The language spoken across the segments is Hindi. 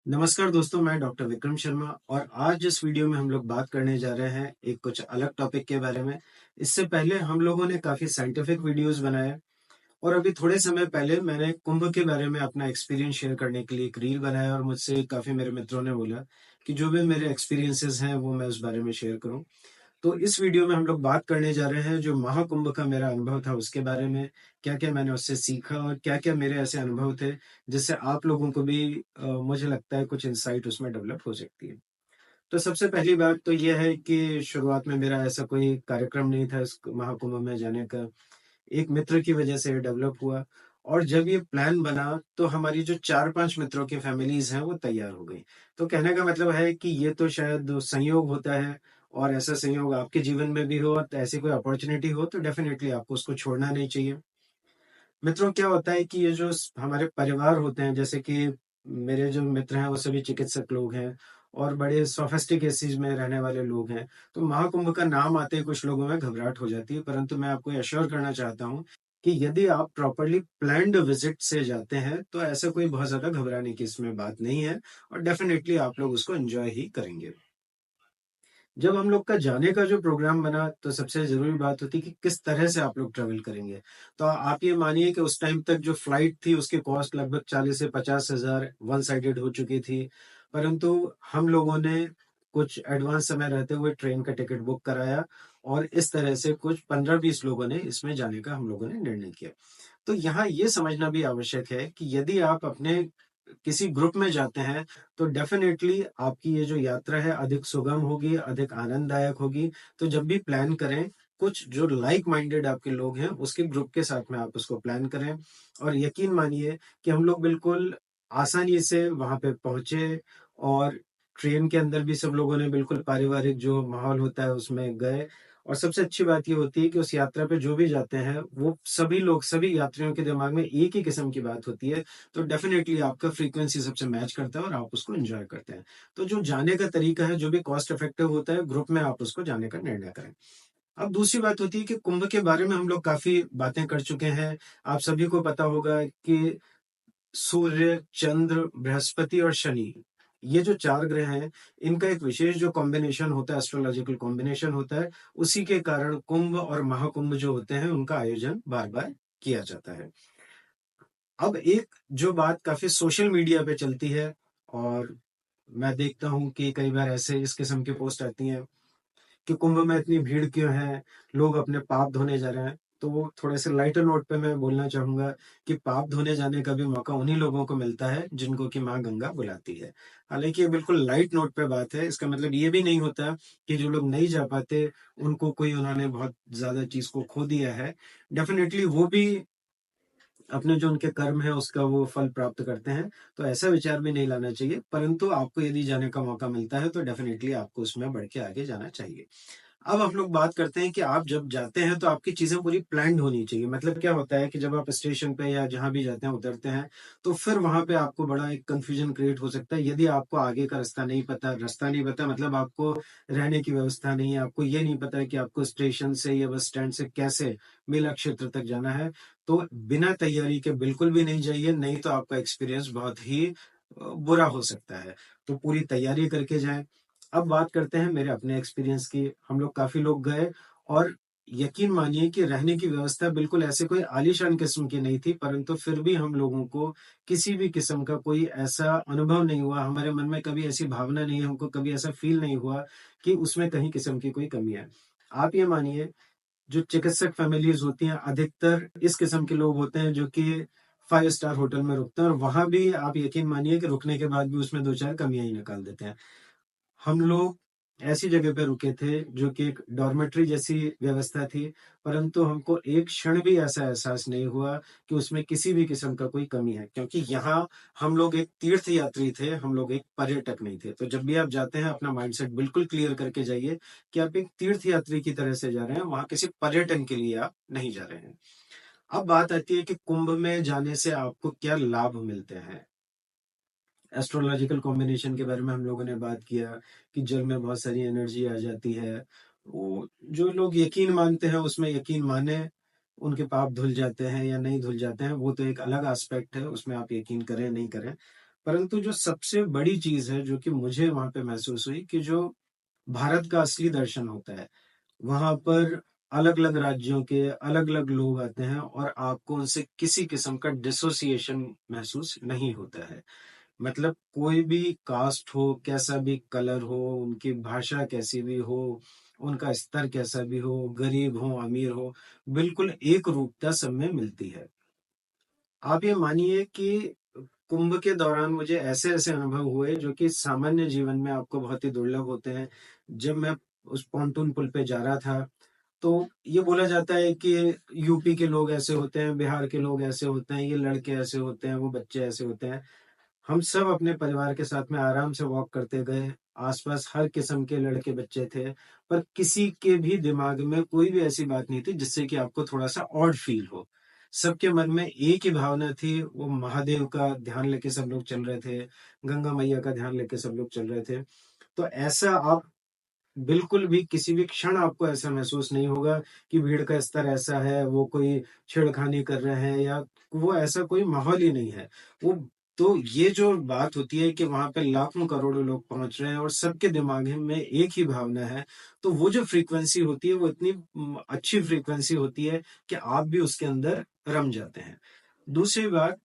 नमस्कार दोस्तों, मैं डॉक्टर विक्रम शर्मा और आज जिस वीडियो में हम लोग बात करने जा रहे हैं एक कुछ अलग टॉपिक के बारे में। इससे पहले हम लोगों ने काफ़ी साइंटिफिक वीडियोज़ बनाए और अभी थोड़े समय पहले मैंने कुंभ के बारे में अपना एक्सपीरियंस शेयर करने के लिए एक रील बनाया और मुझसे काफ़ी मेरे मित्रों ने बोला कि जो भी मेरे एक्सपीरियंसेस हैं वो मैं उस बारे में शेयर करूँ। तो इस वीडियो में हम लोग बात करने जा रहे हैं जो महाकुंभ का मेरा अनुभव था उसके बारे में, क्या-क्या मैंने उससे सीखा और क्या-क्या मेरे ऐसे अनुभव थे जिससे आप लोगों को भी मुझे लगता है कुछ इनसाइट उसमें डेवलप हो सकती है। तो सबसे पहली बात तो ये है कि शुरुआत में मेरा ऐसा कोई कार्यक्रम नहीं था इस महाकुंभ में जाने का। एक मित्र की वजह से ये डेवलप हुआ और जब ये प्लान बना तो हमारी जो 4-5 मित्रों की फैमिलीज़ हैं वो तैयार हो गई। तो कहने का मतलब है कि ये तो शायद संयोग होता है और ऐसा संयोग आपके जीवन में भी हो तो ऐसी कोई अपॉर्च्युनिटी हो तो डेफ़िनेटली आपको उसको छोड़ना नहीं चाहिए। मित्रों क्या होता है कि ये जो हमारे परिवार होते हैं जैसे कि मेरे जो मित्र हैं वो सभी चिकित्सक लोग हैं और बड़े सोफिस्टिकेसीज में रहने वाले लोग हैं। तो महाकुंभ का नाम आते ही कुछ लोगों में घबराहट हो जाती है, परंतु मैं आपको एश्योर करना चाहता हूँ कि यदि आप प्रॉपरली प्लान्ड विजिट से जाते हैं तो ऐसा कोई बहुत ज्यादा घबराने की इसमें बात नहीं है और डेफिनेटली आप लोग उसको एंजॉय ही करेंगे। जब हम लोग का जाने का जो प्रोग्राम बना तो सबसे ज़रूरी बात होती है कि किस तरह से आप लोग ट्रैवल करेंगे। तो आप ये मानिए कि उस टाइम तक जो फ्लाइट थी उसकी कॉस्ट लगभग 40 से 50 हज़ार वन साइडेड हो चुकी थी। परंतु हम लोगों ने कुछ एडवांस समय रहते हुए ट्रेन का टिकट बुक कराया और इस तरह से कुछ 15-20 लोगों ने इसमें जाने का हम लोगों ने निर्णय किया। तो यहाँ ये समझना भी आवश्यक है कि यदि आप अपने किसी ग्रुप में जाते हैं, तो डेफ़िनेटली आपकी ये जो यात्रा है अधिक सुगम होगी, अधिक आनंददायक होगी। तो जब भी प्लान करें, कुछ जो लाइक माइंडेड आपके लोग हैं, उसके ग्रुप के साथ में आप उसको प्लान करें और यकीन मानिए कि हम लोग बिल्कुल आसानी से वहाँ पे पहुँचे और ट्रेन के अंदर भी सब लोगों ने बिल्कुल पारिवारिक जो माहौल होता है, उसमें गए और सबसे अच्छी बात ये होती है कि उस यात्रा पे जो भी जाते हैं, वो सभी लोग, सभी यात्रियों के दिमाग में एक ही किस्म की बात होती है तो डेफिनेटली आपका फ्रीक्वेंसी सबसे मैच करता है और आप उसको एंजॉय करते हैं। तो जो जाने का तरीका है, जो भी कॉस्ट इफेक्टिव होता है, ग्रुप में आप उसको जाने का निर्णय करें। अब दूसरी बात होती है कि कुंभ के बारे में हम लोग काफ़ी बातें कर चुके हैं। आप सभी को पता होगा कि सूर्य, चंद्र, बृहस्पति और शनि, ये जो 4 ग्रह हैं, इनका एक विशेष जो कॉम्बिनेशन होता है, एस्ट्रोलॉजिकल कॉम्बिनेशन होता है, उसी के कारण कुंभ और महाकुंभ जो होते हैं, उनका आयोजन बार-बार किया जाता है। अब एक जो बात काफ़ी सोशल मीडिया पे चलती है और मैं देखता हूँ कि कई बार ऐसे इस किस्म की पोस्ट आती हैं कि कुंभ में इतनी भीड़ क्यों है? लोग अपने पाप धोने जा रहे हैं। तो थोड़े से लाइटर नोट पे मैं बोलना चाहूँगा कि पाप धोने जाने का भी मौका उन्हीं लोगों को मिलता है जिनको कि माँ गंगा बुलाती है। हालाँकि ये बिल्कुल लाइट नोट पे बात है, इसका मतलब ये भी नहीं होता कि जो लोग नहीं जा पाते उनको कोई उन्होंने बहुत ज़्यादा चीज़ को खो दिया है। डेफ़िनेटली वो भी अपने जो उनके कर्म है उसका वो फल प्राप्त करते हैं, तो ऐसा विचार भी नहीं लाना चाहिए, परंतु आपको यदि जाने का मौका मिलता है तो डेफ़िनेटली आपको उसमें बढ़ के आगे जाना चाहिए। अब हम लोग बात करते हैं कि आप जब जाते हैं तो आपकी चीज़ें पूरी प्लान्ड होनी चाहिए। मतलब क्या होता है कि जब आप स्टेशन पे या जहाँ भी जाते हैं उतरते हैं, तो फिर वहाँ पे आपको बड़ा एक कन्फ्यूजन क्रिएट हो सकता है। यदि आपको आगे का रास्ता नहीं पता मतलब आपको रहने की व्यवस्था नहीं है, आपको ये नहीं पता है कि आपको स्टेशन से या बस स्टैंड से कैसे मेला क्षेत्र तक जाना है, तो बिना तैयारी के बिल्कुल भी नहीं जाइए, नहीं तो आपका एक्सपीरियंस बहुत ही बुरा हो सकता है। तो पूरी तैयारी करके जाएँ। अब बात करते हैं मेरे अपने एक्सपीरियंस की। हम लोग काफ़ी लोग गए और यकीन मानिए कि रहने की व्यवस्था बिल्कुल ऐसे कोई आलीशान किस्म की नहीं थी, परंतु फिर भी हम लोगों को किसी भी किस्म का कोई ऐसा अनुभव नहीं हुआ, हमारे मन में कभी ऐसी भावना नहीं है, हमको कभी ऐसा फ़ील नहीं हुआ कि उसमें कहीं किस्म की कोई कमी है। आप ये मानिए जो चिकित्सक फैमिलीज़ होती हैं, अधिकतर इस किस्म के लोग होते हैं जो कि 5 स्टार होटल में रुकते हैं और वहाँ भी आप यकीन मानिए कि रुकने के बाद भी उसमें 2-4 कमियाँ ही निकाल देते हैं। हम लोग ऐसी जगह पे रुके थे जो कि एक डॉर्मेट्री जैसी व्यवस्था थी, परंतु हमको एक क्षण भी ऐसा एहसास नहीं हुआ कि उसमें किसी भी किस्म का कोई कमी है। क्योंकि यहाँ हम लोग एक तीर्थ यात्री थे, हम लोग एक पर्यटक नहीं थे। तो जब भी आप जाते हैं अपना माइंडसेट बिल्कुल क्लियर करके जाइए कि आप एक तीर्थ यात्री की तरह से जा रहे हैं, वहाँ किसी पर्यटन के लिए आप नहीं जा रहे हैं। अब बात आती है कि कुंभ में जाने से आपको क्या लाभ मिलते हैं? एस्ट्रोलॉजिकल कॉम्बिनेशन के बारे में हम लोगों ने बात किया कि जल में बहुत सारी एनर्जी आ जाती है। वो जो लोग यकीन मानते हैं उसमें यकीन माने, उनके पाप धुल जाते हैं या नहीं धुल जाते हैं, वो तो एक अलग एस्पेक्ट है, उसमें आप यकीन करें, नहीं करें। परंतु जो सबसे बड़ी चीज़ है जो कि मुझे वहाँ पे महसूस हुई कि जो भारत का असली दर्शन होता है, वहाँ पर अलग-अलग राज्यों के अलग-अलग लोग आते हैं और आपको उनसे किसी किस्म का डिसोसिएशन महसूस नहीं होता है। मतलब कोई भी कास्ट हो, कैसा भी कलर हो, उनकी भाषा कैसी भी हो, उनका स्तर कैसा भी हो, गरीब हो, अमीर हो, बिल्कुल एक रूपता सब में मिलती है। आप ये मानिए कि कुंभ के दौरान मुझे ऐसे-ऐसे अनुभव हुए जो कि सामान्य जीवन में आपको बहुत ही दुर्लभ होते हैं। जब मैं उस पॉन्टून पुल पे जा रहा था, तो ये बोला जाता है कि यूपी के लोग ऐसे होते हैं, बिहार के लोग ऐसे होते हैं, ये लड़के ऐसे होते हैं, वो बच्चे ऐसे होते हैं। हम सब अपने परिवार के साथ में आराम से वॉक करते गए। आस-पास हर किस्म के लड़के बच्चे थे, पर किसी के भी दिमाग में कोई भी ऐसी बात नहीं थी जिससे कि आपको थोड़ा-सा ऑड फील हो। सबके मन में एक ही भावना थी, वो महादेव का ध्यान लेके सब लोग चल रहे थे, गंगा मैया का ध्यान लेके सब लोग चल रहे थे। तो ऐसा आप बिल्कुल भी किसी भी क्षण आपको ऐसा महसूस नहीं होगा कि भीड़ का स्तर ऐसा है, वो कोई छेड़खानी कर रहे हैं या वो ऐसा कोई माहौल ही नहीं है। वो तो ये जो बात होती है कि वहाँ पे लाखों करोड़ों लोग पहुँच रहे हैं और सबके दिमाग में एक ही भावना है, तो वो जो फ्रीक्वेंसी होती है वो इतनी अच्छी फ्रीक्वेंसी होती है कि आप भी उसके अंदर रम जाते हैं। दूसरी बात,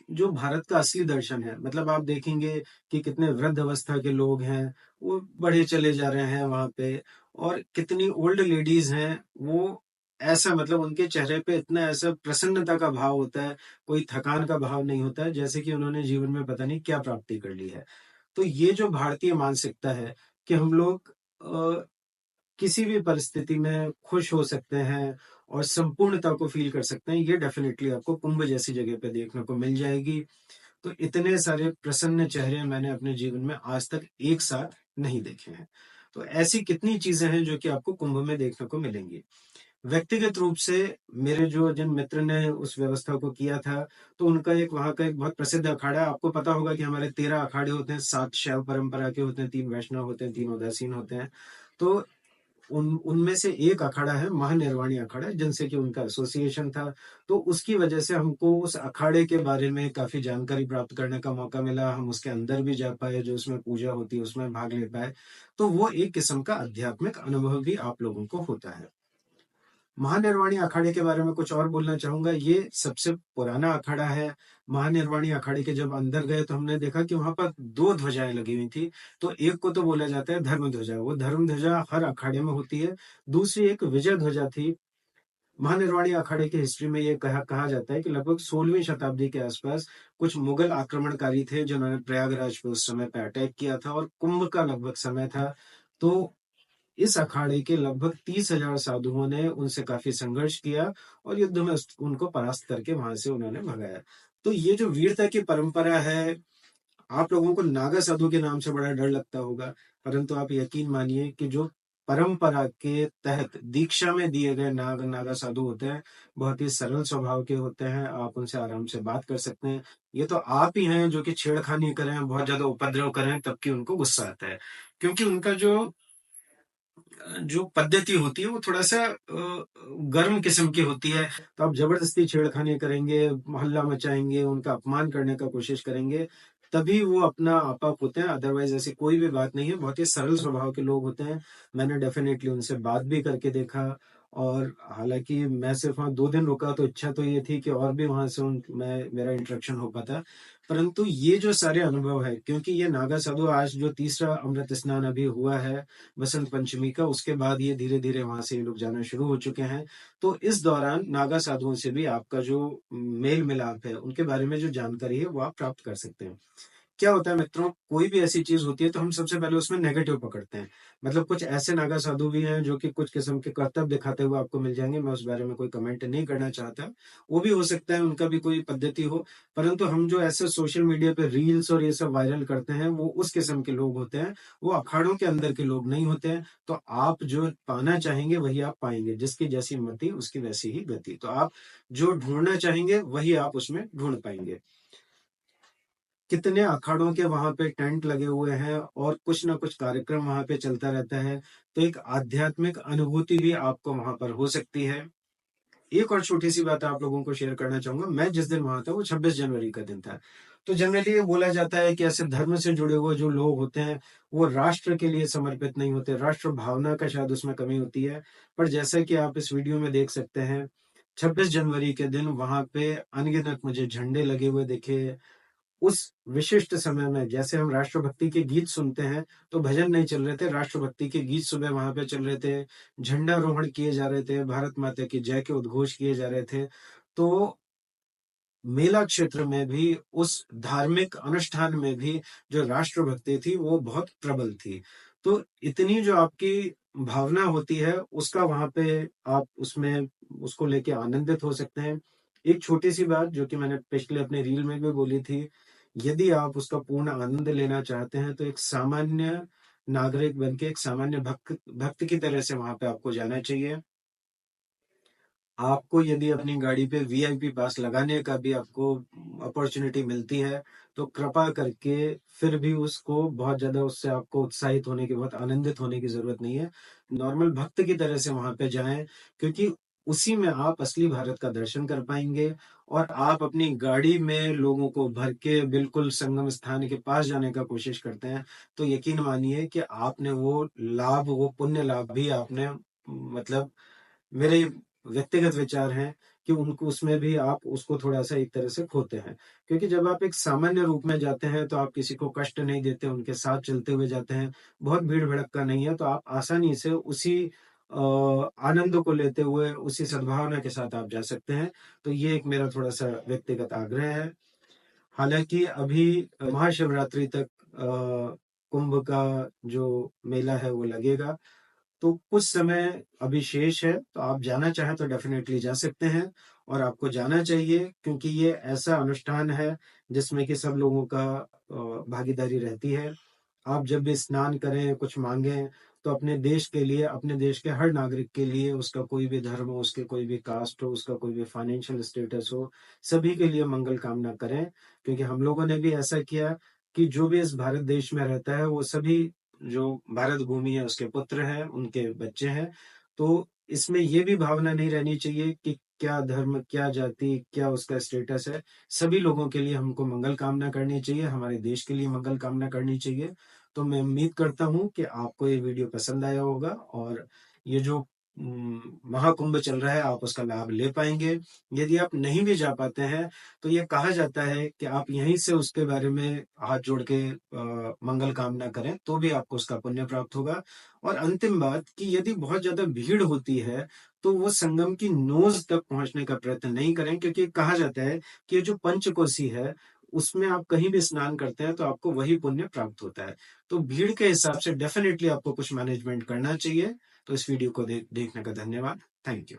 जो भारत का असली दर्शन है, मतलब आप देखेंगे कि कितने वृद्ध अवस्था के लोग हैं, वो बढ़े चले जा रहे हैं वहाँ पे और कितनी ओल्ड लेडीज़ हैं, वो ऐसा मतलब उनके चेहरे पे इतना ऐसा प्रसन्नता का भाव होता है, कोई थकान का भाव नहीं होता है, जैसे कि उन्होंने जीवन में पता नहीं क्या प्राप्ति कर ली है। तो ये जो भारतीय मानसिकता है कि हम लोग किसी भी परिस्थिति में खुश हो सकते हैं और संपूर्णता को फ़ील कर सकते हैं, ये डेफ़िनेटली आपको कुंभ जैसी जगह पे देखने को मिल जाएगी। तो इतने सारे प्रसन्न चेहरे मैंने अपने जीवन में आज तक एक साथ नहीं देखे हैं। तो ऐसी कितनी चीज़ें हैं जो कि आपको कुंभ में देखने को मिलेंगी। व्यक्तिगत रूप से मेरे जो जिन मित्र ने उस व्यवस्था को किया था, तो उनका एक वहाँ का एक बहुत प्रसिद्ध अखाड़ा है। आपको पता होगा कि हमारे 13 अखाड़े होते हैं, 7 शैव परंपरा के होते हैं, 3 वैष्णव होते हैं, 3 उदासीन होते हैं। तो उनमें से एक अखाड़ा है महानिर्वाणी अखाड़ा जिनसे कि उनका एसोसिएशन था। तो उसकी वजह से हमको उस अखाड़े के बारे में काफ़ी जानकारी प्राप्त करने का मौका मिला। हम उसके अंदर भी जा पाए, जो उसमें पूजा होती है उसमें भाग ले पाए। तो वो एक किस्म का आध्यात्मिक अनुभव भी आप लोगों को होता है। महानिर्वाणी अखाड़े के बारे में कुछ और बोलना चाहूँगा, ये सबसे पुराना अखाड़ा है। महानिर्वाणी अखाड़े के जब अंदर गए तो हमने देखा कि वहाँ पर 2 ध्वजाएँ लगी हुई थी। तो एक को तो बोला जाता है धर्म ध्वजा, वो धर्म ध्वजा हर अखाड़े में होती है। दूसरी एक विजय ध्वजा थी। महानिर्वाणी अखाड़े की हिस्ट्री में ये कहा कहा जाता है कि लगभग 16वीं शताब्दी के आसपास कुछ मुगल आक्रमणकारी थे जिन्होंने प्रयागराज पे उस समय पे अटैक किया था और कुंभ का लगभग समय था। तो इस अखाड़े के लगभग 30,000 साधुओं ने उनसे काफ़ी संघर्ष किया और युद्ध में उस उनको परास्त करके वहाँ से उन्होंने भगाया। तो ये जो वीरता की परंपरा है, आप लोगों को नागा साधु के नाम से बड़ा डर लगता होगा, परंतु आप यकीन मानिए कि जो परंपरा के तहत दीक्षा में दिए गए नागा साधु होते हैं, बहुत ही सरल स्वभाव के होते हैं, आप उनसे आराम से बात कर सकते हैं। ये तो आप ही हैं जो कि छेड़खानी करें, बहुत ज़्यादा उपद्रव करें, तब कि उनको गुस्सा आता है। क्योंकि उनका जो पद्धति होती है वो थोड़ा-सा गर्म किस्म की होती है, तो आप ज़बरदस्ती छेड़खानी करेंगे, मोहल्ला मचाएँगे, उनका अपमान करने का कोशिश करेंगे, तभी वो अपना आपा खोते हैं, अदरवाइज़ ऐसी कोई भी बात नहीं है, बहुत ही सरल स्वभाव के लोग होते हैं। मैंने डेफ़िनेटली उनसे बात भी करके देखा और हालाँकि मैं सिर्फ़ वहाँ 2 दिन रुका तो इच्छा तो ये थी कि और भी वहाँ से उन मैं मेरा इंटरेक्शन हो पाता। परंतु ये जो सारे अनुभव हैं, क्योंकि ये नागा साधु आज जो तीसरा अमृत स्नान अभी हुआ है वसंत पंचमी का, उसके बाद ये धीरे-धीरे वहाँ से ये लोग जाना शुरू हो चुके हैं। तो इस दौरान नागा साधुओं से भी आपका जो मेल-मिलाप है, उनके बारे में जो जानकारी है, वो आप प्राप्त कर सकते हैं। क्या होता है मित्रों, कोई भी ऐसी चीज़ होती है तो हम सबसे पहले उसमें नेगेटिव पकड़ते हैं। मतलब कुछ ऐसे नागा साधु भी हैं जो कि कुछ किस्म के करतब दिखाते हुए आपको मिल जाएँगे, मैं उस बारे में कोई कमेंट नहीं करना चाहता। वो भी हो सकता है उनका भी कोई पद्धति हो, परंतु हम जो ऐसे सोशल मीडिया पे रील्स और ये सब वायरल करते हैं, वो उस किस्म के लोग होते हैं, वो अखाड़ों के अंदर के लोग नहीं होते हैं। तो आप जो पाना चाहेंगे वही आप पाएँगे, जिसकी जैसी मति उसकी वैसी ही गति। तो आप जो ढूँढना चाहेंगे वही आप उसमें ढूँढ पाएँगे। कितने अखाड़ों के वहाँ पे टेंट लगे हुए हैं और कुछ ना कुछ कार्यक्रम वहाँ पे चलता रहता है, तो एक आध्यात्मिक अनुभूति भी आपको वहाँ पर हो सकती है। एक और छोटी-सी बात आप लोगों को शेयर करना चाहूँगा, मैं जिस दिन वहाँ था वो 26 जनवरी का दिन था। तो जनरली ये बोला जाता है कि ऐसे धर्म से जुड़े हुए जो लोग होते हैं, वो राष्ट्र के लिए समर्पित नहीं होते, राष्ट्र भावना का शायद उसमें कमी होती है। पर जैसा कि आप इस वीडियो में देख सकते हैं, 26 जनवरी के दिन वहां पे अनगिनत मुझे झंडे लगे हुए दिखे। उस विशिष्ट समय में जैसे हम राष्ट्रभक्ति के गीत सुनते हैं, तो भजन नहीं चल रहे थे, राष्ट्रभक्ति के गीत सुबह वहां पे चल रहे थे, झंडारोहण किए जा रहे थे, भारत माता की जय के उद्घोष किए जा रहे थे। तो मेला क्षेत्र में भी, उस धार्मिक अनुष्ठान में भी जो राष्ट्रभक्ति थी वो बहुत प्रबल थी। तो इतनी जो आपकी भावना होती है, उसका वहां पे आप उसमें उसको लेके आनंदित हो सकते हैं। एक छोटी सी बात जो कि मैंने पिछले अपने रील में भी बोली थी, यदि आप उसका पूर्ण आनंद लेना चाहते हैं तो एक सामान्य नागरिक बन के, एक सामान्य भक्त भक्त की तरह से वहां पे आपको जाना चाहिए। आपको यदि अपनी गाड़ी पे वीआईपी पास लगाने का भी आपको अपॉर्चुनिटी मिलती है, तो कृपा करके फिर भी उसको बहुत ज़्यादा, उससे आपको उत्साहित होने की, बहुत आनंदित होने की ज़रूरत नहीं है। नॉर्मल भक्त की तरह से वहाँ पे जाएँ, क्योंकि उसी में आप असली भारत का दर्शन कर पाएँगे। और आप अपनी गाड़ी में लोगों को भर के बिल्कुल संगम स्थान के पास जाने का कोशिश करते हैं, तो यकीन मानिए कि आपने वो लाभ, वो पुण्य लाभ भी आपने, मतलब मेरे व्यक्तिगत विचार हैं कि उनको, उसमें भी आप उसको थोड़ा-सा एक तरह से खोते हैं। क्योंकि जब आप एक सामान्य रूप में जाते हैं, तो आप किसी को कष्ट नहीं देते, उनके साथ चलते हुए जाते हैं, बहुत भीड़-भड़क्का नहीं है, तो आप आसानी से उसी अ, आनंद को लेते हुए, उसी सद्भावना के साथ आप जा सकते हैं। तो ये एक मेरा थोड़ा-सा व्यक्तिगत आग्रह है। हालाँकि अभी महाशिवरात्रि तक कुंभ का जो मेला है वो लगेगा। तो कुछ समय अभी शेष है, तो आप जाना चाहें तो डेफ़िनेटली जा सकते हैं, और आपको जाना चाहिए, क्योंकि ये ऐसा अनुष्ठान है जिसमें कि सब लोगों का भागीदारी रहती है। आप जब भी स्नान करें, कुछ माँगें, तो अपने देश के लिए, अपने देश के हर नागरिक के लिए, उसका कोई भी धर्म हो, उसके कोई भी कास्ट हो, उसका कोई भी फाइनेंशियल स्टेटस हो, सभी के लिए मंगल कामना करें। क्योंकि हम लोगों ने भी ऐसा किया कि जो भी इस भारत देश में रहता है, वो सभी, जो भारत भूमि है उसके पुत्र हैं, उनके बच्चे हैं। तो इसमें ये भी भावना नहीं रहनी चाहिए कि क्या धर्म, क्या जाति, क्या उसका स्टेटस है। सभी लोगों के लिए हमको मंगल कामना करनी चाहिए, हमारे देश के लिए मंगल कामना करनी चाहिए। तो मैं उम्मीद करता हूँ कि आपको ये वीडियो पसंद आया होगा, और ये जो महाकुंभ चल रहा है, आप उसका लाभ ले पाएँगे। यदि आप नहीं भी जा पाते हैं, तो ये कहा जाता है कि आप यहीं से उसके बारे में हाथ जोड़ के मंगल कामना करें, तो भी आपको उसका पुण्य प्राप्त होगा। और अंतिम बात कि यदि बहुत ज़्यादा भीड़ होती है, तो वो संगम की नोज़ तक पहुँचने का प्रयत्न नहीं करें, क्योंकि कहा जाता है कि ये जो पंचकोसी है, उसमें आप कहीं भी स्नान करते हैं, तो आपको वही पुण्य प्राप्त होता है। तो भीड़ के हिसाब से डेफ़िनिटली आपको कुछ मैनेजमेंट करना चाहिए। तो इस वीडियो को देखने का धन्यवाद। Thank you.